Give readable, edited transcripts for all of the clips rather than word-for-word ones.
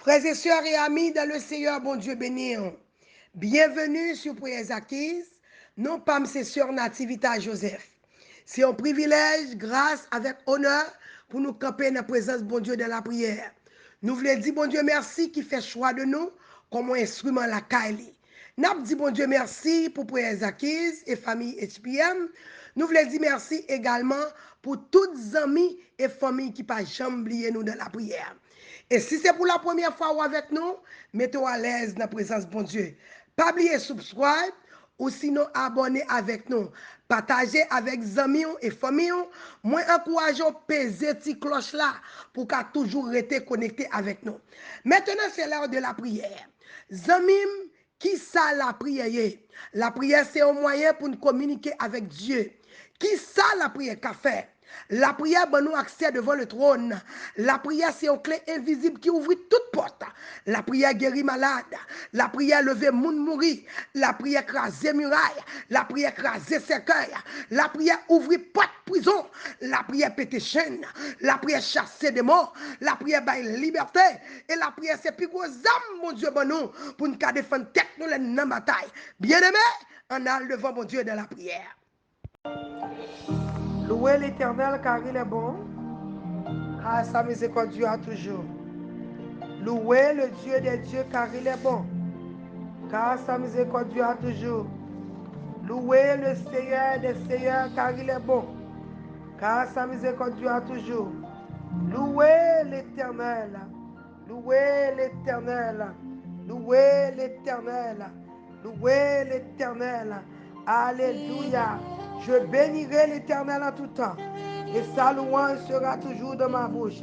Frères et sœurs et amis dans le Seigneur, bon Dieu béni. Bienvenue sur Prières Acquises. Non pas mes sœurs Nativita Joseph. C'est un privilège, grâce, avec honneur, pour nous camper dans la présence de bon Dieu dans la prière. Nous voulons dire bon Dieu merci qui fait choix de nous comme un instrument la Kaili. Nous dit bon Dieu merci pour Prières Acquises et famille HPM. Nous voulons dire merci également pour toutes les amis et familles qui pas jamais oublié nous dans la prière. Et si c'est pour la première fois ou avec nous, mettez-vous à l'aise dans la présence de bon Dieu. Pas oublier subscribe ou sinon abonner avec nous. Partagez avec amis et familles. Moi, encourageons peser cette cloche là pour qu'à toujours rester connecté avec nous. Maintenant, c'est l'heure de la prière. Zamim, qui ça la prière? La prière, c'est un moyen pour nous communiquer avec Dieu. Qui ça la prière qu'a fait? La prière donne nous accès devant le trône. La prière, c'est une clé invisible qui ouvre toute porte. La prière guérit malade. La prière lever moun mourir. La prière craser muraille. La prière craser cercueil. La prière ouvrir porte prison. La prière péter chaîne. La prière chasser des morts. La prière bailler liberté. Et la prière, c'est plus gros âme, mon Dieu, bon nous, pour nous défendre tête nous dans la bataille. Bien-aimé, on a devant mon Dieu dans la prière. Louez l'Éternel car il est bon, car sa miséricorde dure toujours. Louez le Dieu des dieux car il est bon, car sa miséricorde dure toujours. Louez le Seigneur des seigneurs car il est bon, car sa miséricorde dure toujours. Louez l'Éternel, louez l'Éternel, louez l'Éternel, louez l'Éternel. Alléluia. Je bénirai l'Éternel en tout temps, et sa louange sera toujours dans ma bouche.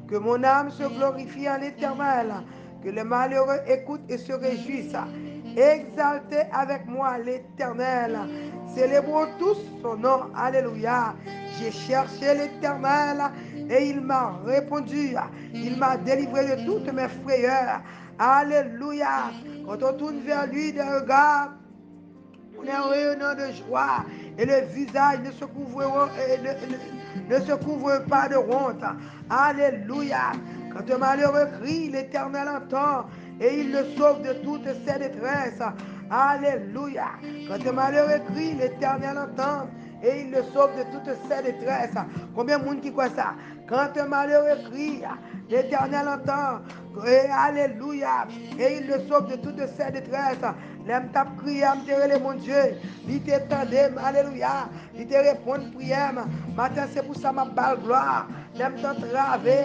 Que mon âme se glorifie en l'Éternel, que les malheureux écoutent et se réjouissent. Exaltez avec moi l'Éternel. Célébrons tous son nom. Alléluia. J'ai cherché l'Éternel et il m'a répondu. Il m'a délivré de toutes mes frayeurs. Alléluia. Quand on tourne vers lui des regards, on est en rayonnant de joie et le visage ne se couvre pas de honte. Alléluia. Quand un malheureux crie, l'Éternel entend et il le sauve de toutes ses détresses. Alléluia. Quand un malheureux crie, l'Éternel entend et il le sauve de toutes ses détresses. Combien de monde qui croit ça? Quand un malheureux crie, l'Éternel entend et alléluia, et il le sauve de toutes ses détresses. L'aime tape crier, mon Dieu, il t'étendait, alléluia, il te répond prière. Matin c'est pour ça ma balle gloire. L'aime t'entraver,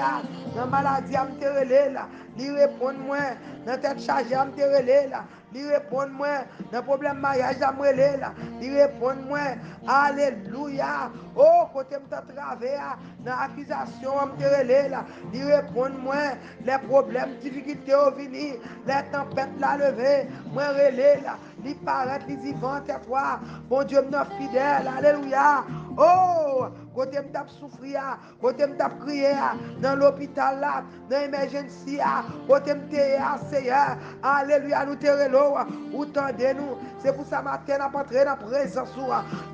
dans maladie, il répond moi, dans tête chargée, il répond moi, dans problème mariage, il répond moi, alléluia. Oh, côté m'entraver, dans accusation, il répond moi, les problèmes, difficultés au venir, les tempêtes la lever, moi relais là, il paraît, il y vont toi, bon Dieu me fidèle, alléluia. Oh, côté me tape souffrir, côté me tape crier, dans l'hôpital là, dans l'émergency, côté me te Seigneur, alléluia, nous te relo, ou tendez-nous, c'est pour ça matin, n'a pas entré dans la présence,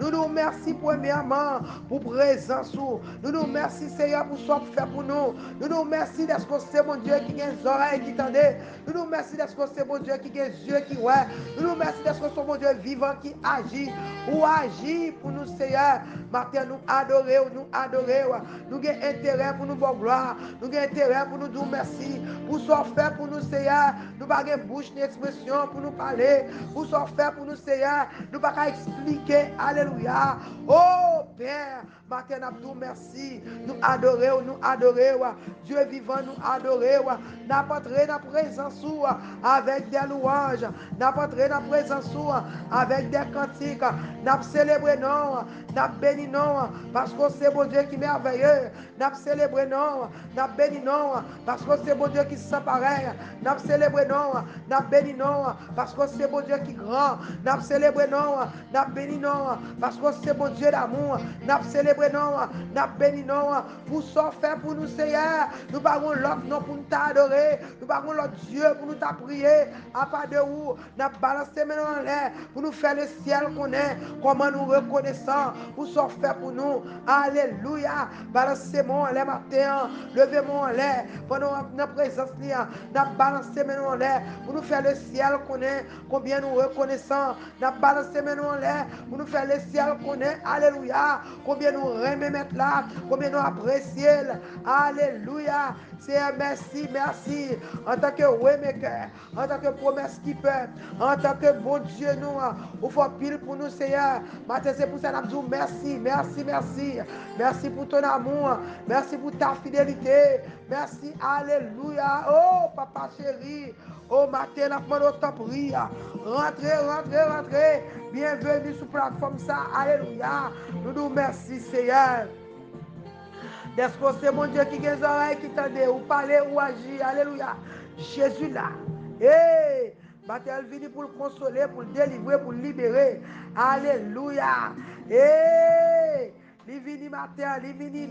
nous nous remercions premièrement pour présence, nous nous remercions Seigneur pour ce que fait pour nous, nous nous remercions d'être que c'est mon Dieu qui a des oreilles qui tendent, nous nous remercions d'être que c'est mon Dieu qui a des yeux qui voient, nous nous remercions d'être que c'est mon Dieu vivant qui agit, ou agit pour nous Seigneur, matin nous adorer, nous avons intérêt pour nous bon gloire, nous avons intérêt pour nous dire merci, pour ce fait pour nous Seigneur, nous n'avons pas bouche ni expression pour nous parler, pour ce fait pour nous Seigneur, nous n'avons pas expliquer, alléluia, oh Père, matin nous avons merci, nous adorons, Dieu vivant nous adorons, nous entré dans la présence avec des louanges, nous entré dans la présence avec des cantiques, nous célébré non, nous béni non, parce que c'est bon Dieu qui est merveilleux, nous célébré non, nous béni non, parce que c'est bon Dieu qui s'en pareil, nous célébré non, nous béni non, parce que c'est bon Dieu qui est grand, nous célébré non, nous béni non, parce que c'est bon Dieu d'amour, N'a célébré non, n'a béni non, pour ça faire pour nous Seigneur. Nous parlons l'autre non pour nous t'adorer. Nous parlons l'autre Dieu pour nous prier. À part de où, n'a balancé maintenant en l'air pour nous faire le ciel qu'on est. Comment nous reconnaissons pour ça faire pour nous. Alléluia. Balancez-moi en l'air matin. Levez-moi en l'air. Pendant notre présence, n'a balancé maintenant en l'air pour nous faire le ciel qu'on est. Combien nous reconnaissons. N'a balancé maintenant en l'air pour nous faire le ciel qu'on est. Alléluia. Combien nous remettre là. Combien nous apprécier. Alléluia. Seigneur, merci, merci. En tant que waymaker, en tant que promesse keeper, en tant que bon Dieu, nous, il faut pile pour nous, Seigneur. Matin, c'est pour ça que nous merci, merci, merci. Merci pour ton amour. Merci pour ta fidélité. Merci, alléluia. Oh, papa chéri. Oh, matin, nous demandons ta prière. Rentrez, rentrez, rentrez. Bienvenue sur la plateforme, ça. Alléluia. Nous nous merci, Seigneur. Est-ce que c'est mon Dieu qui a des oreilles qui t'entendent ou parler ou agir? Alléluia. Jésus là. Hey! Elle vient pour le consoler, pour le délivrer, pour le libérer. Alléluia. Hey! Livini matin, livini.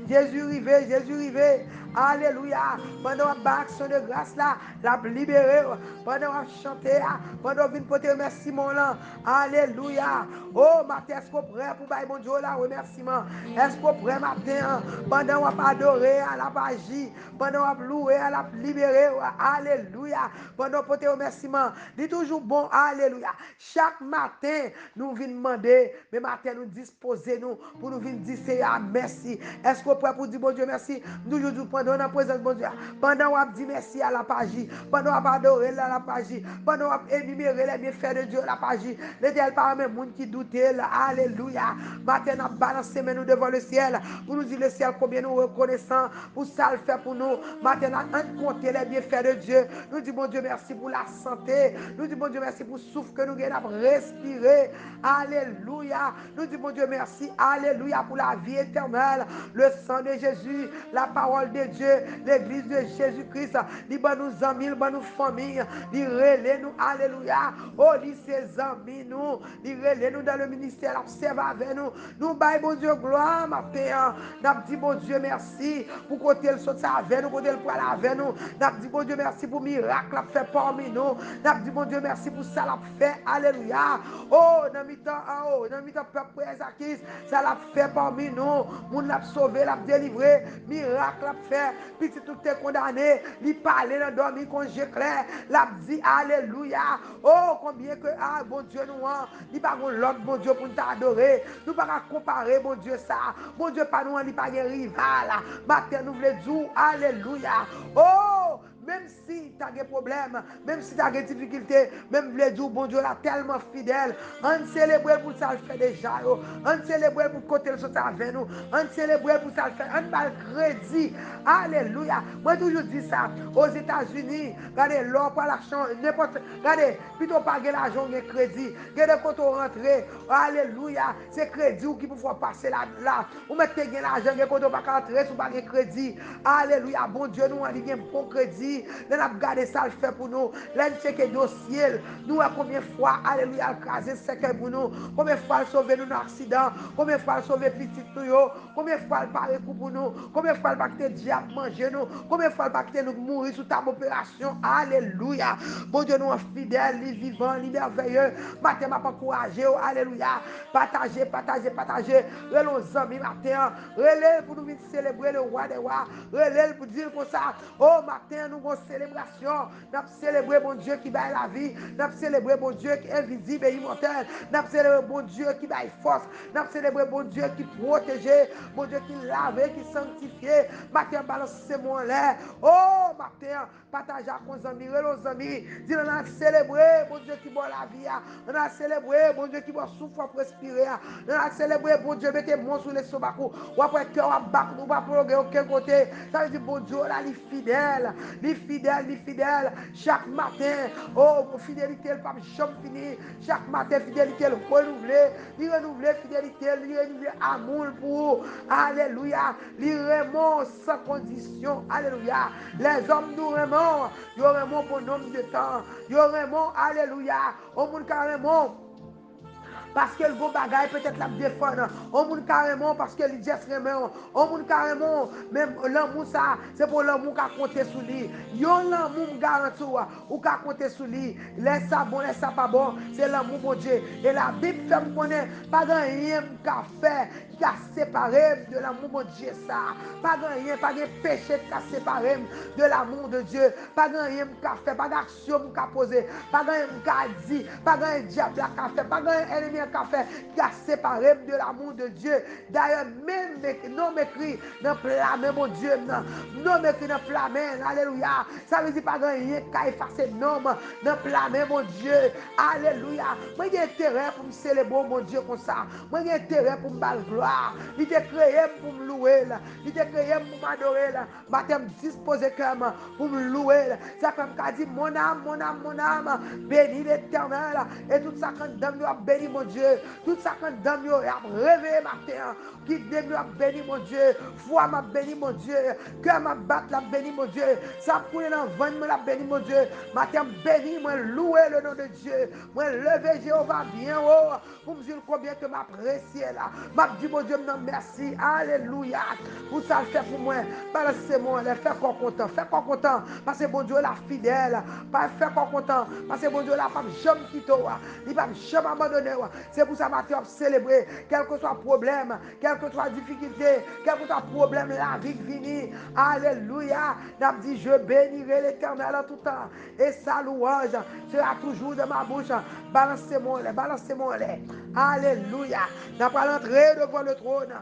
Jésus rivé, Jésus rivé. Alléluia. Pendant la action de grâce là, la libérer. Pendant la chanter, pendant venir pour te remercier mon là. Alléluia. Oh, matin, est-ce qu'on prêt pour bailler mon Dieu là, remerciement? Est-ce qu'on prêt matin? Pendant on va adorer, à la magie. Pendant on va louer, à la libérer. Alléluia. Pendant pour te remerciement. Dit toujours bon, alléluia. Chaque matin, nous venons demander, mais matin, nous disposer nous pour nous venir dire Seigneur merci. Est-ce qu'on prêt pour dire bon Dieu merci? Nous toujours pendant la présence de bon Dieu. Pendant on dit merci à la page. Pendant on adorer à la page. Pendant on énumérer les bienfaits de Dieu à la page. L'éternel par même monde qui doutait. Alléluia. Matin on balancé mais nous devant le ciel pour nous dire le ciel combien nous reconnaissons pour ça le fait pour nous. Matin on compter les bienfaits de Dieu. Nous disons bon Dieu merci pour la santé. Nous disons bon Dieu merci pour le souffle que nous avons respirer. Alléluia. Nous disons bon Dieu merci. Alléluia pour la vie éternelle. Le sang de Jésus, la parole de Dieu, l'église de Jésus-Christ. Il va nous amis, il va nous famille. Il relève nous. Alléluia. Oh, il ses amis nous. Il relève nous dans le ministère. Observe avec nous. Nous baillons bon Dieu gloire matin. Nous disons bon Dieu merci pour côté le saute avec nous, côté le poil avec nous. Nous disons bon Dieu merci pour miracle fait parmi nous. Nous disons bon Dieu merci pour ça l'a fait. Alléluia. Oh, dans mi-temps peuple Ezakis, ça l'a fait parmi nous. Moun l'a sauvé, l'a délivré, miracle l'a fait. Puis si tout est condamné, il parlait dans dormi congé clair, l'a dit alléluia. Oh, combien que bon Dieu nous a, il pas l'autre bon Dieu pour nous adorer. Nous pas comparer bon Dieu ça. Bon Dieu pas nous, il pas un rival. Matin nous voulons dire alléluia. Oh, même si tu as des problèmes, même si tu as des difficultés, même le Dieu, bon Dieu, là, tellement fidèle. On célèbre pour ça, le fait déjà. On célèbre pour côté le sauter avec nous. On célèbre pour ça, le fait. On va le crédit. Alléluia. Moi, toujours dis ça. Aux États-Unis, regardez, l'or, pas l'argent, n'importe. Regardez, plutôt pas l'argent, il y a crédit. Regardez quand on rentre. Alléluia. C'est crédit qui peut passer là. Ou mettez l'argent, quand on va rentrer, ou pas de crédit. Alléluia. Bon Dieu, nous, on a un bon crédit. Nous avons gardé ça, le fait pour nous. Nous avons checké dossier. Nous avons combien de fois, alléluia, crasé secret pour nous. Combien de fois sauver nous dans l'accident. Combien de fois sauver petit nous. Combien de fois parler pour nous. Combien de fois pas quitter diable manger nous. Combien de fois pas quitter nous mourir sous ta opération. Alléluia. Bon Dieu, nous sommes fidèles, vivants, merveilleux. Matin, m'a pas encouragé. Alléluia. Partagez. Relais aux amis matin. Relais pour nous célébrer le roi des rois. Relais pour dire comme ça. Oh, matin, nous avons célébration. Nous avons célébré bon Dieu qui baille la vie. Nous avons célébré bon Dieu qui est invisible et immortel. Nous avons célébré bon Dieu qui baille force. Nous avons célébré bon Dieu qui protège. Bon Dieu qui lave, qui sanctifie. Matin, balancez moi en l'air. Oh, matin, partagez avec nos amis, nos amis. Dis, on a célébré bon Dieu qui boit la vie. On a célébré bon Dieu qui boit souffle pour respirer. On a célébré bon Dieu, mettez moi sur les sobacos. Ou après, cœur à bac, nous ne pouvons pas plonger aucun côté. Ça veut dire bon Dieu, là, il est fidèle. Chaque matin, oh, fidélité, le pape jamais fini. Chaque matin, fidélité, le renouveler. Il renouvelle fidélité, il renouvelle amour pour. Alléluia. Il remonte sans condition. Alléluia. Les hommes nous remontent. Ils remontent pour nombre de temps. Ils remontent. Alléluia. Au monde carrément. parce que le bon bagage peut-être la défendre. On moun carrément parce que il juste remet. On moun carrément même l'amour ça, c'est pour l'amour qu'a compter sur lui. Yon l'amour garanti ou qu'a compter sur lui. Laisse ça bon, laisse ça pas bon, c'est l'amour bon Dieu. Et la Bible fait me connaître pas rien qu'a fait qui a séparé de l'amour de Dieu ça. Pas rien, pas de péché qui a séparé de l'amour de Dieu. Pas rien qui a fait, pas d'action qui a posé, pas rien qui a dit, pas rien diable qui a fait, pas rien ennemi qui a fait qui a séparé de l'amour de Dieu. D'ailleurs, même non m'écrit dans flamme, mon Dieu, non m'écrit dans flamme, alléluia. Ça veut dire pas rien qui a effacé non dans flamme, mon Dieu, alléluia. Moi j'ai intérêt pour me célébrer mon Dieu comme ça. Moi j'ai intérêt pour me battre gloire. Il t'a créé pour me louer là. Il t'a créé pour m'adorer là. Je me disposer comme pour me louer là. Ça comme qu'a dit mon âme, mon âme, mon âme, bénis l'Éternel. Et tout ça quand dame a béni mon Dieu. Tout ça quand dame a rêvé matin. Qui dame a béni mon Dieu. Foi m'a béni mon Dieu. Cœur m'a battu la béni mon Dieu. Ça coule dans ventre me la béni mon Dieu. Matin béni moi louer le nom de Dieu. Moi lever Jéhovah bien haut pour me dire combien que m'apprécie là. M'a dit mon Dieu merci. Alléluia. Pour ça le fait pour moi. Balancez-moi, fais qu'on content. Fais qu'on content. Parce que bon Dieu la fidèle. Pas faire qu'on content. Parce que bon Dieu la pas jamais quitter. Il va jamais abandonner. C'est pour ça matin on célébrer. Quel que soit le problème, quelle que soit la difficulté, quel que soit le problème, la vie finie. Alléluia. N'a dit je bénirai l'Éternel en tout temps. Et sa louange sera toujours de ma bouche. Balancez-moi, balancez-moi. Alléluia. N'a pas l'entrée devant le trône.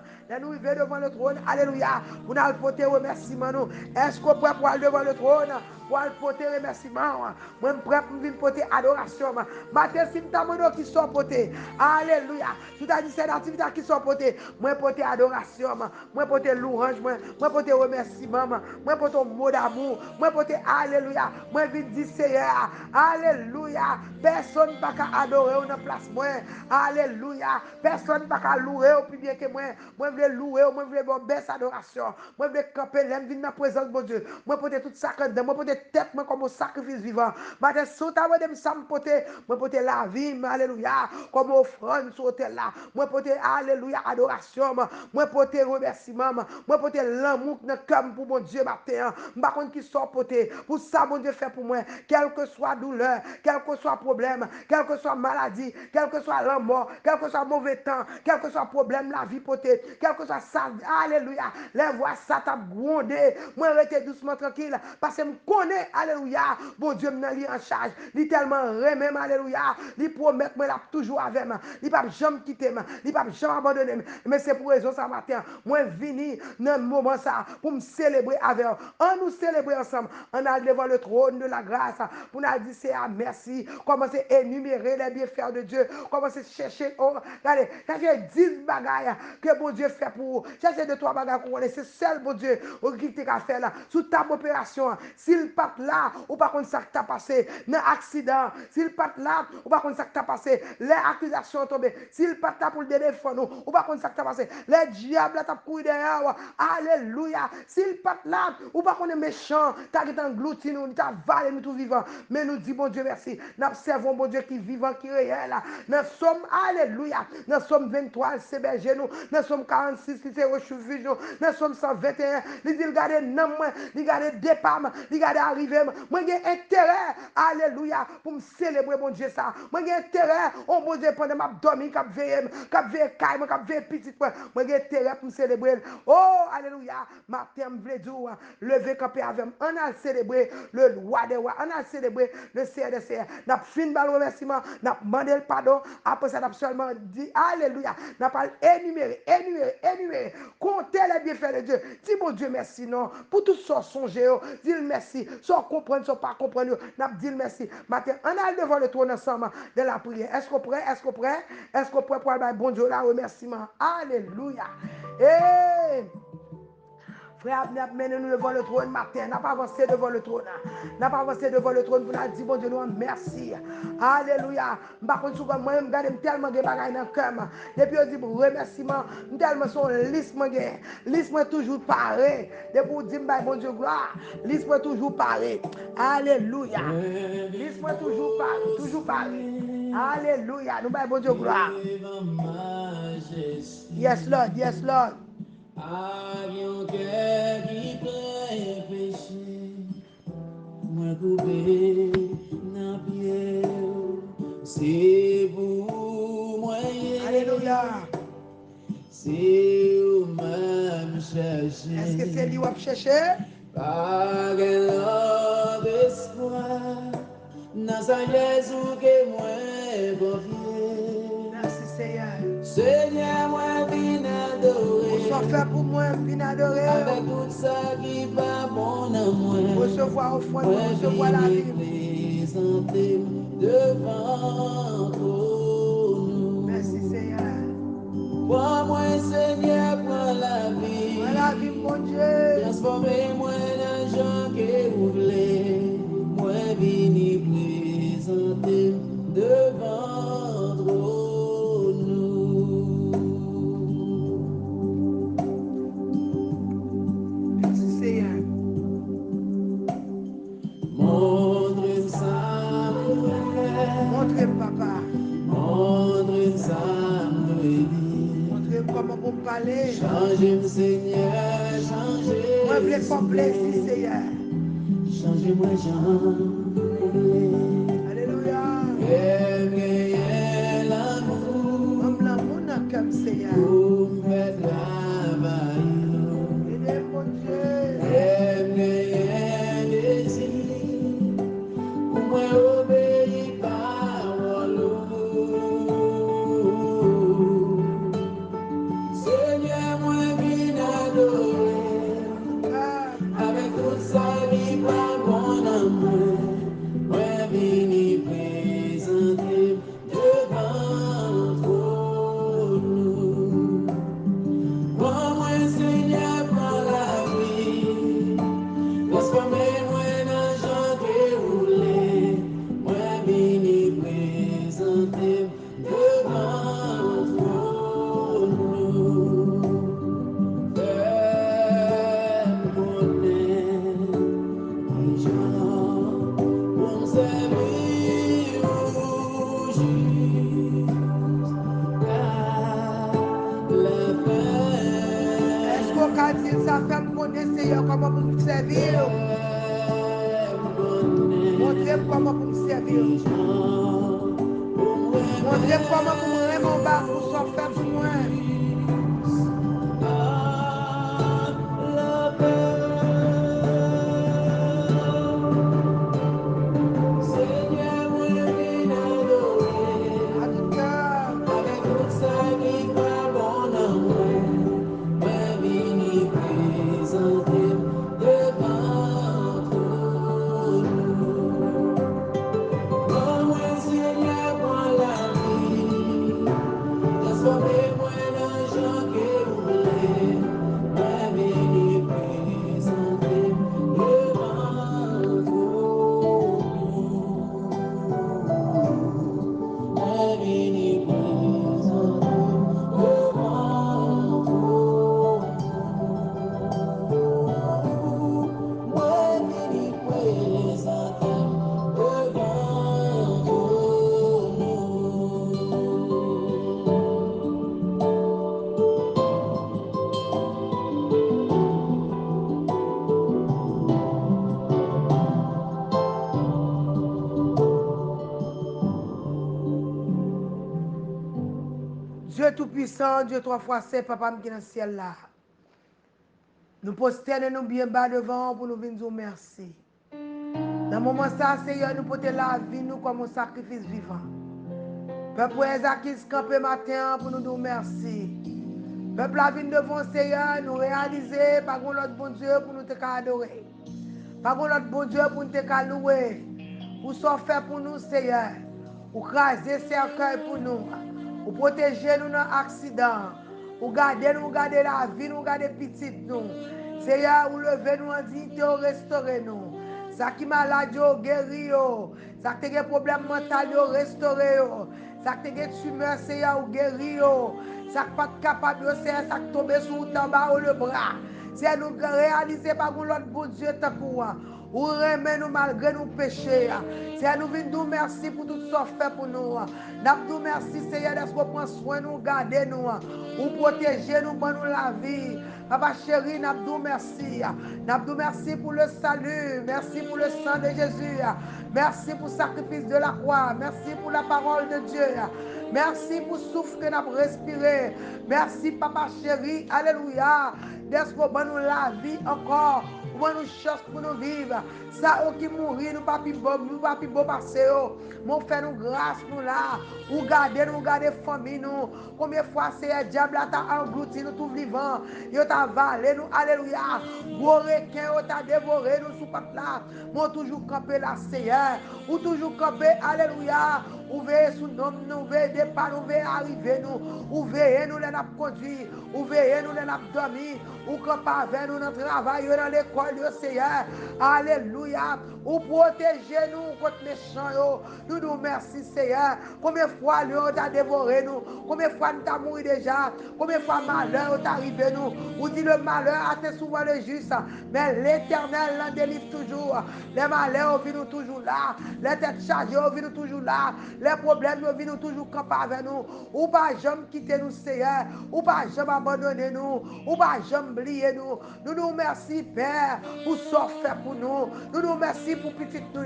Nous arrivons devant le trône. Alléluia. Pour nous porter remerciement. Est-ce qu'on peut aller devant le trône? Pour aller porter remerciement. Moi, je suis prêt pour venir porter adoration. Matin, si je qui sont portés. Alléluia. Tout à dit, c'est l'activité qui sont portés. Moi, porter adoration. Moi, porter louange. Moi, porter remerciement. Moi, porter mot d'amour. Moi, porter alléluia. Moi, je dis Seigneur. Alléluia. Personne ne peut adorer dans place. Moi, alléluia. Personne ne peut louer plus bien que moi. Moi, je veux louer. Moi, je veux bon baisse adoration. Moi, je veux camper. J'aime venir dans la présence de mon Dieu. Moi, porter tout ça. Moi, porter tête moi comme un sacrifice vivant. Matin, sous ta voix de ça me porter. Moi, porter la vie. Alléluia. Comme offrande sur l'autel là. Moi, porter alléluia adoration. Moi, porter remerciement. Moi, porter l'amour dans le cœur pour mon Dieu matin. Par contre, qui sort porter. Pour ça, mon Dieu fait pour moi. Quelle que soit douleur, quel que soit problème, quelle que soit maladie, quel que soit la mort, quel que soit mauvais temps, quel que soit problème, la vie portée, quel que soit ça, alléluia. Les voix, ça t'a grondé. Moi, restez doucement tranquille. Parce que je connais, alléluia. Bon Dieu, me en charge. Il tellement remet, alléluia. Il promet que je toujours avec moi. Il ne va jamais quitter moi. Il ne va jamais abandonner moi. Mais c'est pour raison ça matin. Moi, vini dans le moment ça pour me célébrer avec vous. On nous célébrer ensemble. On a devant le trône de la grâce. Pour nous dire c'est à merci. Commencez à énumérer les bienfaits de Dieu. Commencez à chercher. Oh, regardez, cherchez 10 bagailles que bon Dieu fait pour vous. Cherchez 2-3 bagailles qu'on connaît. C'est seul bon Dieu qui t'a fait là. Sous ta opération. S'il part là, ou pas contre ça qui t'a passé. Dans l'accident. S'il part là, ou pas contre ça qui t'a passé. Les accusations tombées. S'il part là pour le défendre, ou pas contre ça qui t'a passé. Les diables t'as couru derrière. Alléluia. S'il part là, ou pas contre méchant. T'as englouti nous, t'as valé nous tout vivant. Mais nous disons, bon Dieu, merci. Nous observons, bon Dieu, qui vivant, qui réel. Nous sommes, alléluia. Nous sommes 23, c'est berger nous. Nous sommes 46, c'est rechuvé nous. Nous sommes 121. Nous disons, regardez, non, moi, regardez, départ, regardez, arriver. Moi, j'ai intérêt, alléluia, pour me célébrer, bon Dieu, ça. Moi, j'ai intérêt, oh bon Dieu, pendant ma dormi, cap veille, caille, cap veille petit. Moi, j'ai intérêt pour me célébrer. Oh, alléluia. Ma terme, je veux dire, lever, camper avec moi. On a célébré le roi des rois. On a célébré le CRDCR. N'a fini par le remerciement. N'a demandé le pardon. Après ça, n'a seulement dit Alléluia. N'a pas énuméré. Comptez les bienfaits de Dieu. Dis mon Dieu merci, non. Pour tout ça, songer. Dis merci. Sans comprendre, sans pas comprendre. N'a dit merci. Maintenant, on a devant le trône ensemble de la prière. Est-ce qu'on prêt? Est-ce qu'on prêt? Est-ce qu'on prêt pour aller bon Dieu là, remerciement? Alléluia. Et Frère, nous devant le trône matin. N'a pas avancé devant le trône. N'a pas avancé devant le trône pour nous dire, bon Dieu, nous merci. Alléluia. Par contre, souvent, moi, je regarde tellement de bagages dans le cœur. Depuis, je dis, remerciement, tellement son liste, liste toujours pareil. Depuis, je dis, bon Dieu, gloire. Liste toujours pareil. Alléluia. Liste toujours pareil. Toujours pareil. Alléluia. Nous, bon Dieu, gloire. Yes, Lord. Yes, Lord. Avion cœur qui plein péché, moi coupé dans pied, c'est pour moi. Alléluia. C'est où même chercher. Est-ce que c'est lui qui a cherché? Pas grand espoir, dans sa Jésus que moi confié. Merci Seigneur. Seigneur, moi viens adorer. Vous soit fait pour moi, viens adorer. Avec tout ça qui va bon à moi. Recevoir offrande, recevoir la vie. Présenter devant nous. Merci Seigneur. Prends moi Seigneur, prends la vie. Prends la vie, mon Dieu. Transformez-moi dans gens que vous voulez. Moi vini présenter devant nous. Merci Seigneur. Montre ça, montre papa. Montre ça, montre comment vous parlez. Changez-moi Seigneur, changez. Moi, je veux faire plaisir Seigneur. Changez-moi, Alléluia. Fais l'amour. Comme l'amour dans le cœur Seigneur. Pour me faire travailler. Aidez mon Dieu. Fais désir. Pour moi obéir parole. Seigneur, moi viens adorer. Avec tout ça qui va bon amour. Moi viens présenter devant nous. Moi Seigneur prends la vie. Transformez-moi dans gens que vous voulez. Moi viens présenter devant nous. Fais-moi connaître les gens pour me servir Est-ce qu'on peut dire ça fait me connaître Seigneur comment vous me servir? Montrez-moi comment vous me servir. Montrez-moi comment vous me vraiment bas pour s'en faire pour moi. Seigneur, moi viens adorer. À tout cœur. Avec tout ça qui va bon amour. Moi viens présenter devant nous. Oh, moi Seigneur, prends la vie. Transformez-moi dans gens que vous voulez. Moi viens présenter devant nous. Moi viens présenter devant nous. Moi viens présenter devant Dieu Tout-Puissant, Dieu trois fois saint, Papa qui est dans le ciel là. Nous prosternons bien bas devant pour nous venir dire merci. Dans le moment ça, Seigneur, nous portons la vie nous comme un sacrifice vivant. Peuple Ezakis campé matin pour nous dire merci. Peuple la vie devant Seigneur, nous réaliser par contre l'autre bon Dieu pour nous te adorer. Par contre l'autre bon Dieu pour nous te louer. Pour ce faire pour nous, Seigneur. Pour craser cercueil pour nous. Pour protéger nous dans l'accident. Pour garder nous, garder la vie, nous garder petite nous. Seigneur, ou levez nous en dignité, ou restaurez nous. Ça qui malade, guéri. Ça qui a des problèmes mentaux, restaurez. Ça qui a des tumeurs, Seigneur, ou guéri. Ça qui pas capable, Seigneur, ça qui tombe sous le bas ou le bras. C'est nous réaliser par l'autre bon Dieu, tant qu'on ou remet nous malgré nos péchés. Seigneur, nous venons nous merci pour tout ce que fait pour nous. Nous merci, Seigneur, d'être prendre soin de nous, garder nous, ou protéger nous, pour nous la vie. Papa chéri, nous merci. Nous merci pour le salut. Merci pour le sang de Jésus. Merci pour le sacrifice de la croix. Merci pour la parole de Dieu. Merci pour le souffle que nous avons respiré. Merci, Papa chéri. Alléluia. D'être pour nous la vie encore. Pour nous chance pour nous vivre. Ça, qui mourir, nous pas plus beau passer. Mon fait nous grâce nous là. Ou garder famille nous. Combien de fois c'est le diable t'a englouti nous tout vivant. Il t'a avalé nous. Alléluia. Gros requin, il t'a dévoré nous sous patte là. Mon toujours campé là, Seigneur. Ou toujours campé, alléluia. Ou veillez sous nous, nous veillez départ, nous veillez arriver nous. Ou veillez nous les n'a conduit. Ou veillez nous les n'a dormi. Ou campé avec nous dans le travail, dans l'école, Seigneur. Alléluia. Ou protégez nous contre les méchants. Nous nous merci, Seigneur. Combien de fois nous t'a dévoré nous? Combien de fois nous t'a mouru déjà? Combien de fois malheur est arrivé nous? Ou dit le malheur a été souvent le juste. Mais l'Éternel l'en délivre toujours. Les malheurs viennent toujours là. Les têtes chargées viennent toujours là. Les problèmes viennent toujours camper avec nous. Ou pas jamais quitter nous, Seigneur. Ou pas jamais abandonner nous. Ou pas jamais oublier nous. Nous nous merci, Père, pour ce fait pour nous. Nous nous merci pour petit nous.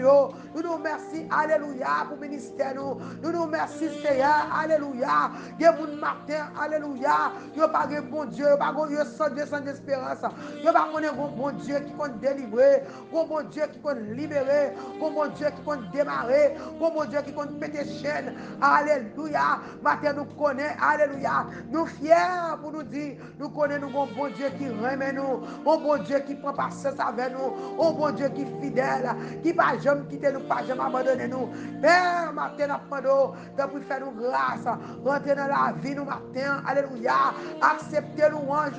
Nous nous merci, alléluia, pour ministère nous. Nous nous merci, Seigneur, alléluia. Il y a un matin, alléluia. Il n'y a pas de bon Dieu, il n'y a pas de sans Dieu, sans espérance. Il n'y a pas de bon Dieu qui compte délivrer, un bon Dieu qui compte libérer, un bon Dieu qui compte démarrer, un bon Dieu qui compte péter chaîne. Alléluia. Matin nous connaissons, alléluia. Nous fiers pour nous dire, nous connaissons un bon Dieu qui remet nous, un bon Dieu qui prend patience avec nous, un bon Dieu qui est fidèle, qui ne va jamais quitter nous, pas jamais abandonner nous. Père, matin, nous faire nous grâce, rentrer dans la vie nous matin, alléluia. Accepter louange,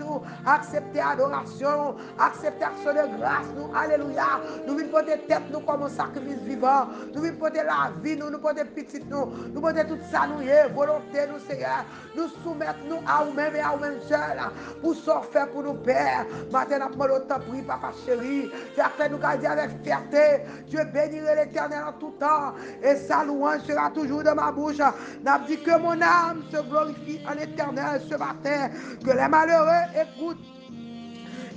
accepter adoration, accepter action de grâce nous, alléluia. Nous venons porter tête nous comme un sacrifice vivant, nous venons porter la vie nous porter petit nous porter tout ça nous, volonté nous, Seigneur, nous soumettre nous à nous-mêmes et à nous-mêmes seuls, pour sortir pour nous, Père. Matin, nous demandons autant prix, Papa chéri, c'est après nous garder avec fierté. Dieu bénirait l'Éternel en tout temps, et sa louange sera toujours dans ma bouche. N'a dit que mon âme se glorifie en l'Éternel ce matin, que les malheureux écoutent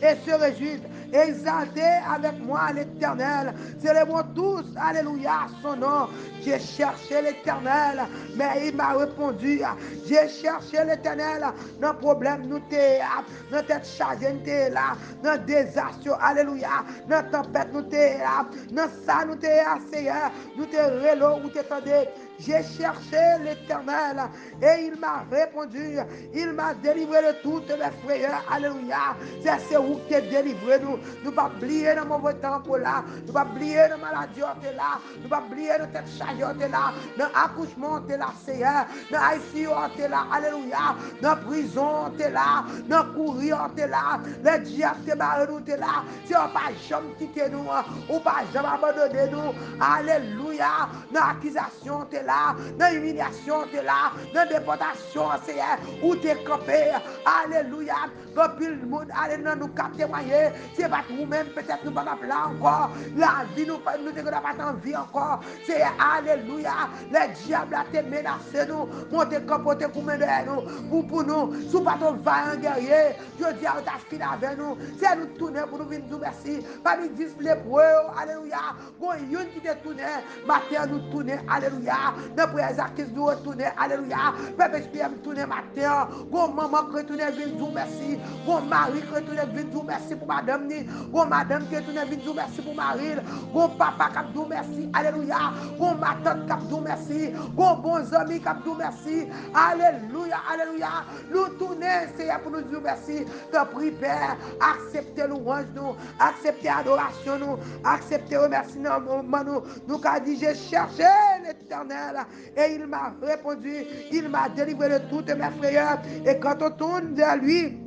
et se réjouissent. Exaltez avec moi l'Éternel. Célébrons tous, alléluia, son nom. J'ai cherché l'Éternel, mais il m'a répondu. J'ai cherché l'Éternel. Dans problème, nous t'es là. Dans tête chargée, nous t'es là. Dans désastre, alléluia. Dans tempête, nous t'es là. Dans ça, nous t'es là, Seigneur. Nous t'es rélo, nous t'es tendé. J'ai cherché l'Éternel et il m'a répondu. Il m'a délivré de toutes mes frayeurs. Alléluia. C'est où qui est délivré nous. Nous pas oublier dans mauvais temps pour là. Nous pas oublier dans maladie on est là. Nous pas oublier dans tête chargée on est là. Dans accouchement on est là, Seigneur. Dans ICU on est là. Alléluia. Dans prison on est là. Dans courir on est là. Les diables te barrent nous est là. Si on pas jamais quitter nous, ou pas jamais abandonner nous. Alléluia. Dans accusation on est là. Dans humiliation on est là. Dans déportation Seigneur. Où tu es campé. Alléluia. Quand le monde allez dans nous témoigner. C'est pas nous-mêmes, peut-être nous pas là encore. La vie nous pas en vie encore. C'est alléluia. Les diables a te menacé nous. Monter capoter pour mener nous. Pour nous. Sous pas ton vaillant guerrier. Je dis à ta fille avec nous. C'est nous tourner pour nous venir nous merci. Pas nous dire les preuves. Alléluia. Bon, une qui te tourne. Matin nous tourner. Alléluia. Dans prière qui nous retourner. Alléluia. Peuple esprit nous tourner matin. Bon, maman qui retourne venir nous merci. Bon, mari qui retourne venir nous merci pour madame. Bon madame qui est tournée vite, merci pour Marie. Bon papa qui vous merci. Alléluia. Bon ma tante qui vous merci. Bon bons amis qui vous merci. Alléluia. Alléluia. Nous tournons, Seigneur, pour nous dire merci. Te prie, Père. Acceptez louange nous. Acceptez adoration nous. Acceptez remerciement nous. Nous avons dit, j'ai cherché l'Éternel et il m'a répondu. Il m'a délivré de toutes mes frayeurs. Et quand on tourne vers lui,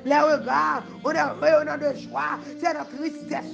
Les regards, on est rayonnant de joie. C'est notre tristesse.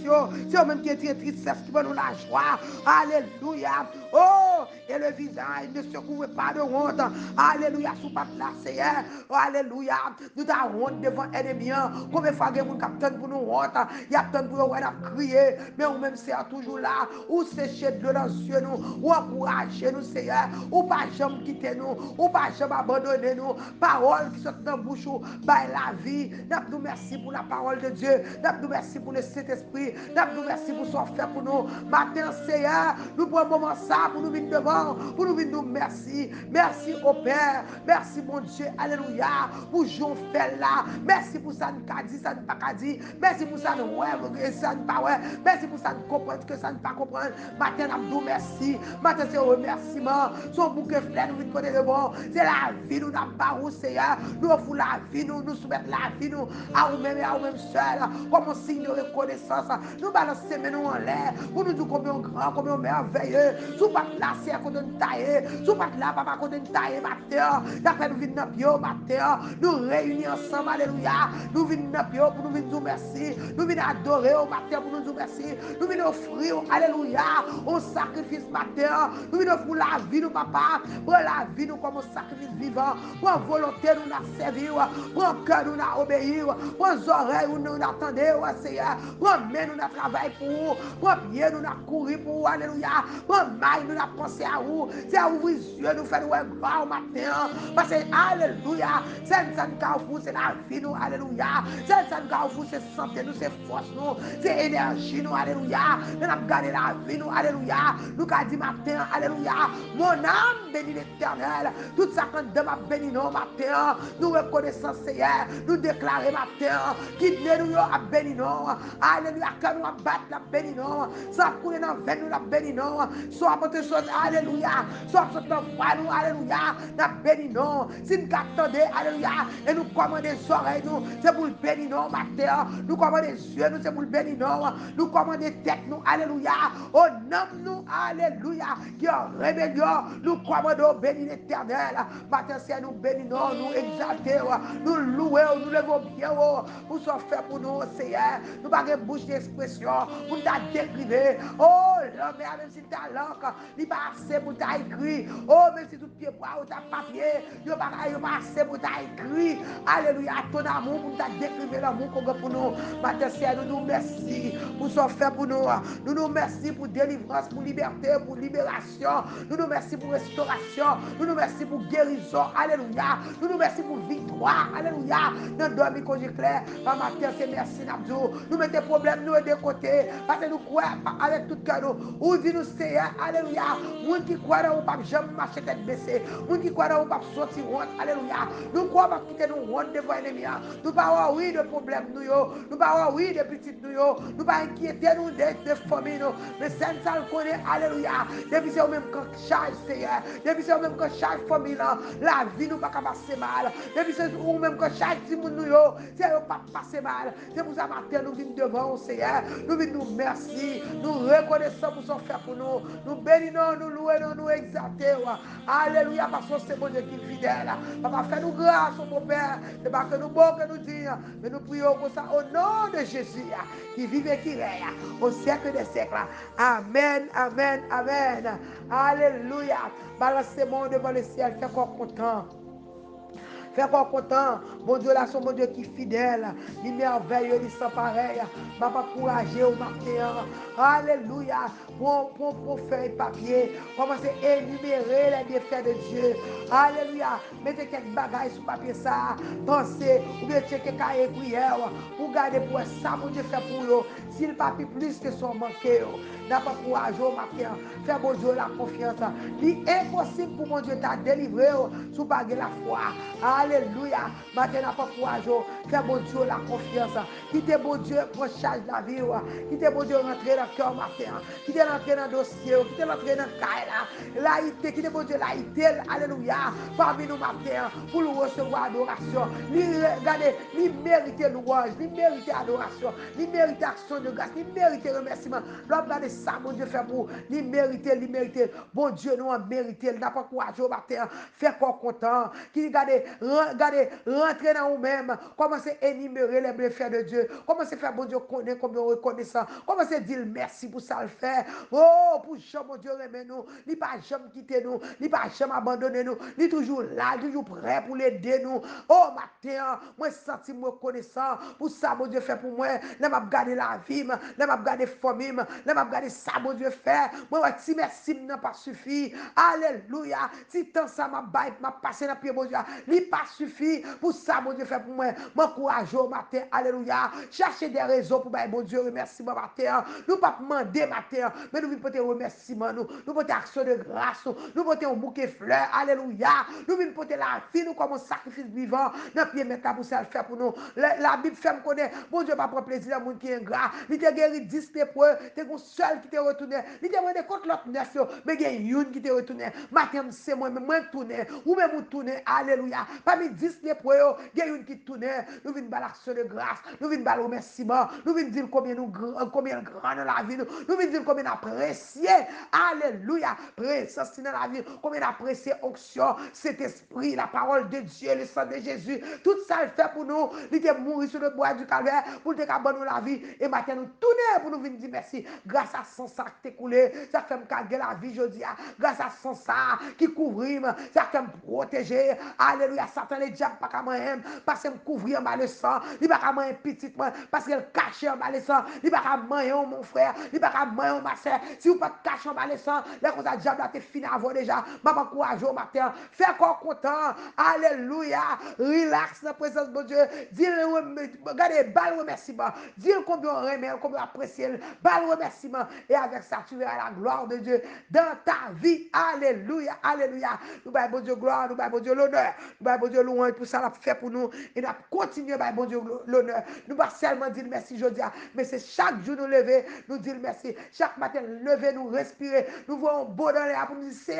C'est eux-mêmes qui est tristesse qui va nous la joie. Alléluia. Oh, et le visage ne se couvre pas de honte. Alléluia. Sous pas là, Seigneur. Alléluia. Nous avons honte devant l'ennemi. Combien de fois il y a des gens pour nous honte? Il y a tant pour nous crier. Mais ou même c'est toujours là. Ou sécher de l'eau dans les yeux nous. Ou encourager nous, Seigneur. Ou pas jamais quitter nous. Ou pas jamais abandonner nous. Parole qui sortent dans la bouche. Par la vie. Nous merci pour la parole de Dieu. Nous merci pour le Saint-Esprit. Nous merci pour ce qu'on fait pour nous. Matin, Seigneur, nous prenons un moment ça pour nous venir devant. Pour nous venir nous merci. Merci au Père. Merci, mon Dieu. Alléluia. Pour Jean fait là. Merci pour ça, nous dit, ça ne pas dit. Merci pour ça, nous ouais, ça ne pas ouais. Merci pour ça, nous comprendre que ça ne pas comprendre. Matin, nous merci. Matin, c'est un remerciement. Son bouquet fleur, nous venons côté de bon. C'est la vie, nous n'avons pas où, Seigneur. Nous offrons la vie, nous soumettons la vie, nous à nous-mêmes et à nous-mêmes seuls. Comme un signe de reconnaissance. Nous balançons nous en l'air. Pour nous dire combien grand, combien merveilleux. Sous pas là, c'est à côté de nous tailler. Sous pas là, papa, à côté de nous tailler, matin. D'après nous venons dans bio, matin. Nous réunir ensemble, alléluia. Nous venons dans bio pour nous venir nous merci. Nous venons adorer au matin pour nous dire merci. Nous venons offrir, alléluia, un sacrifice matin. Nous venons offrir la vie, nous, papa. Pour la vie, nous, comme un sacrifice vivant. Pour volonté, nous, nous servir. Pour cœur, nous, nous obéir. Pour oreilles, nous, nous attendons, Seigneur. Pour main, nous, nous travaillons pour vous. Pour pied, nous, nous courir pour vous, alléluia. Pour main, nous, nous penser à vous. C'est à ouvrir les yeux, nous faire nous voir au matin. Parce que, alléluia, c'est nous, c'est la vie, nous, alléluia. C'est nous, c'est santé, nous, c'est force, nous, c'est énergie, nous, alléluia. Nous avons gardé la vie, nous, alléluia. Nous avons dit matin, alléluia. Mon âme bénit l'Éternel. Tout ça quand demain bénit nous matin. Nous reconnaissons, Seigneur. Nous déclarons matin. Qui nous a béni nous. Alléluia. Quand nous abattre la béni nous. Sans couler dans veine nous la béni nous. Soit pour tes choses, alléluia. Soit pour notre foi, nous, alléluia. Nous béni nous. Si nous attendons, alléluia. Et nous commandons les oreilles, nous. C'est pour le bénir nous matin. Nous commandons les yeux, nous. C'est pour le bénir nous. Nous commandons les têtes, nous. Alléluia. Au nom, nous, alléluia. Qui en rébellion, nous commandons bénir l'Éternel. Matin, c'est nous bénissons, nous exaltons, nous louons, nous levons bien pour ce faire pour nous, Seigneur. Nous n'avons pas de bouche d'expression pour nous décrire. Oh, l'homme, même si ta langue, il n'est pas assez pour t'écrire. Oh, même si tout pied bois ou ta papier, il n'est pas assez pour t'écrire. Alléluia, ton amour pour nous décrire l'amour qu'on a pour nous. Matin, Seigneur, nous nous merci pour ce faire pour nous. Nous nous merci pour délivrance, pour liberté, pour libération. Nous nous merci pour restauration. Nous nous merci pour guérison. Alléluia. Nous nous merci pour victoire. Alléluia. Dans le dormi qu'on clair. Par matin, c'est merci, Nabdou. Nous mettons des problèmes, nous de côté. Parce que nous croyons avec tout cœur. Où dit nous, Seigneur. Alléluia. Nous qui croyons, nous ne pouvons jamais marcher tête baissée. Nous qui croyons, nous ne pouvons pas sortir honte. Alléluia. Nous croyons pas quitter nos honte devant l'ennemi. Nous ne pouvons pas oui de problèmes, nous. Nous ne pouvons pas oui de petites, nous. Nous ne pouvons pas inquiéter, nous, de famille, nous. Mais c'est ça, nous connaît. Alléluia. Depuis c'est au même quand charge, Seigneur. Depuis c'est au même quand charge famille, la vie nous pas passer mal. Depuis c'est au même quand charge si nous, c'est pas passer mal. C'est pour ça matin nous venons devant, Seigneur. Nous venons nous merci. Nous reconnaissons pour ce faire pour nous. Nous bénissons, nous louons, nous exaltons. Alléluia, parce que c'est bon Dieu qui est fidèle. Papa, fais-nous grâce, mon Père. C'est pas que nous bon que nous disons, mais nous prions pour ça au nom de Jésus, qui vit et qui règne au siècle des siècles. Amen, amen, amen. Alléluia. Balancez-moi devant le ciel, fais encore content. Fais encore content. Mon Dieu, là, c'est mon Dieu qui est fidèle. Il est merveilleux, il est sans pareil. M'a pas encouragé au matin. Alléluia. Pour faire papier. Commencez à énumérer les bienfaits de Dieu. Alléluia. Mettez quelques bagages sur papier ça. Pensez. Ou bien checker cahier prière. Pour garder pour ça, mon Dieu fait pour vous. Si le papier plus que son manqué. N'a pas courage au matin. Fais mon Dieu la confiance. Il est impossible pour mon Dieu t'a délivré sous pas la foi. Alléluia. Matin n'a pas courage. Fais mon Dieu la confiance. Quittez mon Dieu pour charge la vie. Quittez mon Dieu rentrer dans le cœur matin. Quittez rentrer dans le dossier. Quittez rentrer dans le cahier là. Quittez mon Dieu laïté. Alléluia. Parmi nous matin pour nous recevoir adoration. Regardez, il mérite louange. Il mérite adoration. Il mérite action de grâce. Il mérite remerciement. Regardez ça, mon Dieu fait pour. Il mérite. Bon Dieu nous a mérité. Il n'a pas courage au matin. Fais quoi content. Qui regardez, rentrer dans vous-même. Comment Commencez à énumérer les bienfaits de Dieu. Commencez à faire, bon Dieu, connaître comme reconnaissant. Commencez à dire merci pour ça le faire. Oh, pour jamais, mon Dieu, remet nous. Il pas jamais quitter nous. Il pas jamais abandonner nous. Il toujours là, toujours prêt pour l'aider nous. Oh, matin, moi, senti moi reconnaissant pour ça, mon Dieu, fait pour moi. Là, m'a gardé la vie, là, m'a gardé famille, là, m'a gardé ça, mon Dieu, fait. Moi, si merci n'a pas suffi. Alléluia. Si tant ça m'a baillé, m'a passé dans pied, mon Dieu, il pas suffi pour ça, mon Dieu, fait pour moi. M'encourage au matin, alléluia. Cherchez des raisons pour bailler, mon Dieu, remerciement matin. Nous pas demander matin, mais nous venons pour remerciement, nous porter action de grâce, nous porter un bouquet de fleurs, alléluia. Nous venons porter la vie, nous comme un sacrifice vivant, dans pied mettre pour ça le faire pour nous. La Bible fait me connaître, bon Dieu, pas prendre plaisir à monde qui est ingrat. Il t'a guéri 10 lépreux, t'es un seul qui t'est retourné. Il t'a demandé contre l'autre 9, mais il y a une qui t'est retourné. Matin, c'est moi tourner, ou même vous tourner, alléluia. Parmi 10 lépreux, il y a une qui tourne. Nous venons par l'action de grâce, nous venons par le remerciement, nous venons dire combien grand dans la vie, nous venons dire combien apprécié, alléluia, présence dans la vie, combien apprécié onction, cet esprit, la parole de Dieu, le sang de Jésus, tout ça le fait pour nous, il était mourir sur le bois du calvaire, pour te abandonner la vie, et maintenant nous tourner pour nous venir dire merci, grâce à son sang qui t'est coulé, ça fait me garder la vie, je dis, grâce à son sang qui couvre, ça fait me protéger, alléluia, Satan, les diables, pas qu'à moi, parce que me couvrir en bas le sang, il va qu'à moi petit, parce qu'elle cache en bas le sang, il va qu'à moi, mon frère, il va qu'à moi, ma soeur, si vous pas cacher en bas le sang, là, quand ça diable, t'es fini avant déjà, m'a pas courage au matin, fais encore content, alléluia, relax dans la présence de Dieu, regardez, balle remerciement, dis-le combien on remet, combien on apprécie, balle remerciement, et avec ça, tu verras la gloire de Dieu dans ta vie, alléluia, alléluia, nous baillons bon Dieu gloire, nous baillons bon Dieu l'honneur, nous baillons bon Dieu louange pour ça, l'a fait pour nous, et nous continuons, bon Dieu l'honneur, nous pas seulement dire merci, je dis, mais c'est chaque jour nous lever, nous dire merci, chaque matin lever, nous respirer, nous voyons beau dans l'air pour nous dire, c'est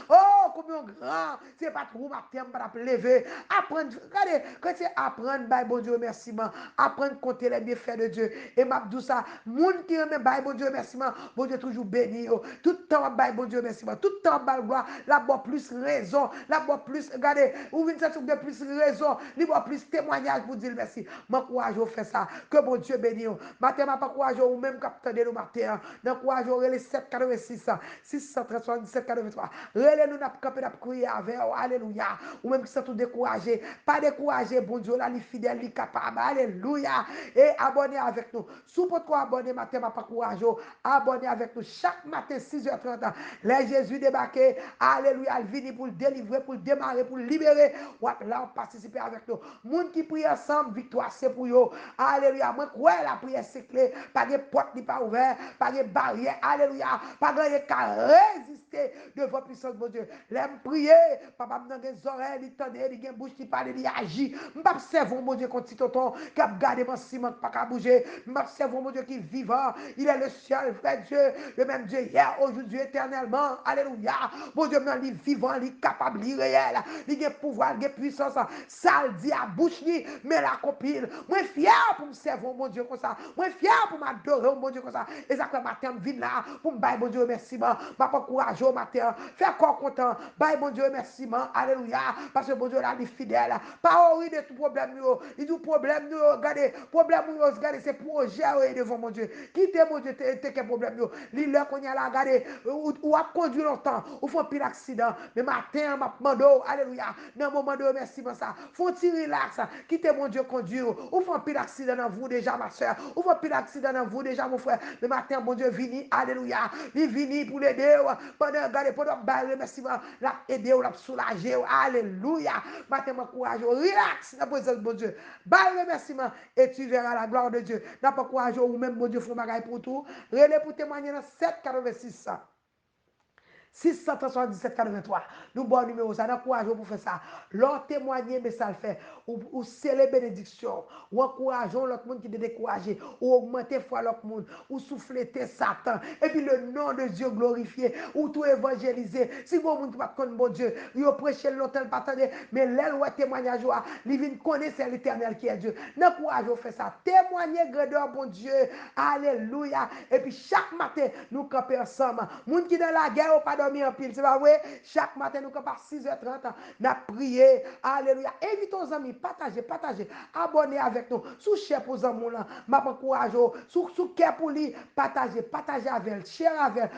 oh, combien grand, c'est pas trop matin, pour lever, apprendre, regardez, quand c'est apprendre, bon Dieu remerciement, apprendre à compter les bienfaits de Dieu, et m'a dit ça, monde qui remet, bon Dieu remerciement, bon Dieu toujours béni, tout le temps, bon Dieu remerciement, tout le temps, gloire, la bonne plus raison, la bonne plus, regardez, ou une sentir de plus raison, il y a plus témoignage pour dire merci. Mon courage au fait ça, que bon Dieu bénisse. Matin, ma pas courage ou même capteur de nous matin, dans courage au relais 786 677 83. Relais nous n'a pas n'a crier avec, alléluia. Ou même qui sont tout découragés, pas découragé, bon Dieu là, il fidèle, il capable, alléluia. Et abonnez avec nous. Sous votre abonné matin, ma pas courage, abonnez avec nous chaque matin 6h30. Les Jésus débarqué, alléluia, il vient pour le délivrer, pour le démarrer, pour le libérer. Là, on participe avec nous. Moun qui prie ensemble, victoire, c'est pour eux. Alléluia. Moi, quoi, la prière, c'est clé. Pas de porte qui pas ouverte, pas de barrière. Alléluia. Pas de qu'à résister devant puissance de Dieu. L'aime prier. Papa, dans des oreilles, il tendait, il a une bouche qui parle, il agit. M'observe, mon Dieu, quand tu t'entends, qui a gardé mon ciment, pas qu'à bouger. M'observe, mon Dieu, qui est vivant. Il est le seul vrai Dieu, le même Dieu hier, aujourd'hui, éternellement. Alléluia. Mon Dieu, il est vivant, il est capable, il est réel. Il a pouvoir, il a puissance. Ça le dit à bouche, mais la copine. Moi, fier pour me servir, mon Dieu, comme ça. Moi, fier pour m'adorer, mon Dieu, comme ça. Et ça fait matin, je viens là pour me bailler, mon Dieu, remerciement. Je pas courageux au matin. Fais encore content. Baille, mon Dieu, remerciement. Alléluia. Parce que, mon Dieu, là, il est fidèle. Pas horrible de tout problème. Il dit problème, regardez, problème, regardez, c'est projet devant mon Dieu. Quittez, mon Dieu, t'es quel problème. L'île qu'on y a là, regardez, ou a conduit longtemps, ou font pile accident. Mais matin, m'a demandé, alléluia, dans un moment de remerciement, ça, faut-il relax, quittez mon Dieu conduire, ou font pile accident dans vous déjà, ma soeur, ou font pile accident dans vous déjà, mon frère. Mais matin, mon Dieu, vini, alléluia, il vini pour l'aider, pendant, regardez, pendant le remerciement, l'a aider, l'a soulager, alléluia. Matin, mon courage, relax, dans la présence de mon Dieu. Bal remerciement, et tu verras la gloire de Dieu. N'a pas courage, ou même, mon Dieu, faut magaille pour tout. Relais pour témoigner dans 786. 677 83. Nous bon numéro ça, n'encourage pour faire ça. Leur témoigner, mais ça le fait. Ou c'est les bénédictions. Ou encourageons l'autre monde qui est découragé. Ou augmenter foi l'autre monde. Ou souffler Satan. Et puis le nom de Dieu glorifié. Ou tout évangéliser. Si vous monde qui va connaître bon Dieu, il prêcher l'autel pas attendre, mais l'aile ou témoignage, il vient connaître l'éternel qui est Dieu. N'encourage pour faire ça. Témoigner grandeur bon Dieu. Alléluia. Et puis chaque matin, nous camper ensemble. Monde qui dans la guerre, ou pas dormi en pile. C'est pas vrai? Chaque matin, nous, à 6h30, nous prions. Alléluia. Invitez aux amis, partagez. Abonnez avec nous. Sous cher pour les amis, m'a encourage. Sous cœur pour lui, partagez avec elle, share avec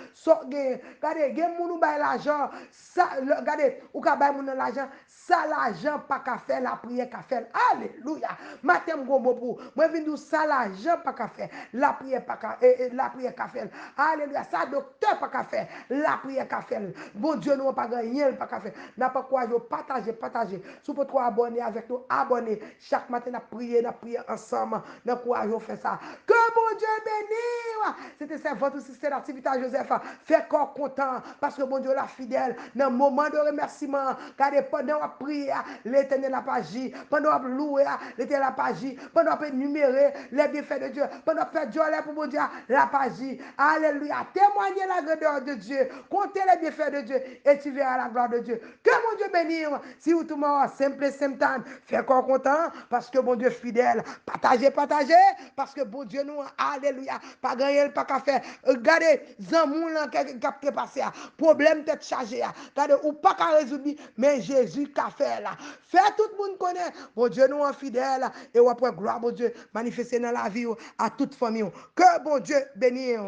elle. Regardez, gen moun ou bay l'argent, ça, regardez, ou ka bay moun l'argent, ça l'argent pas qu'à faire, la prière qu'à faire. Alléluia. Matin m'gombo pour. Moi vinn dou ça l'argent pas qu'à faire, la prière pas qu'à la prière qu'à faire. Alléluia. Ça docteur pas qu'à faire, la prière qu'à faire. Bon Dieu nous pas gagner pas qu'à faire. N'a pas quoi partager. Si vous pouvez abonner avec nous, abonnez. Chaque matin n'a prier ensemble. N'a courage faire ça. Que bon Dieu bénisse. C'était ça votre système d'activité Joseph. Fait corps content parce que bon Dieu la fidèle. Dans le moment de remerciement, car pendant la prière, l'Éternel n'a pas agi. Pendant la louer, l'Éternel n'a pas agi. Pendant la énumérer les bienfaits de Dieu. Pendant la faire Dieu pour bon Dieu, n'a pas agi. Alléluia. Témoignez la grandeur de Dieu. Comptez les bienfaits de Dieu et tu verras la gloire de Dieu. Que mon Dieu bénisse. Si vous tout le monde, simple temps, fait corps content parce que bon Dieu fidèle. Partagez parce que bon Dieu nous, alléluia. Pas gagner, pas qu'à faire. Regardez, Zamou là qui a passé. Problème tête chargé. Regardez, ou pas qu'à résoudre, mais Jésus qu'a fait là. Fait tout le monde connaît. Bon Dieu nous en fidèle. Et après, gloire, bon Dieu, manifester dans la vie à toute famille. Que bon Dieu bénisse.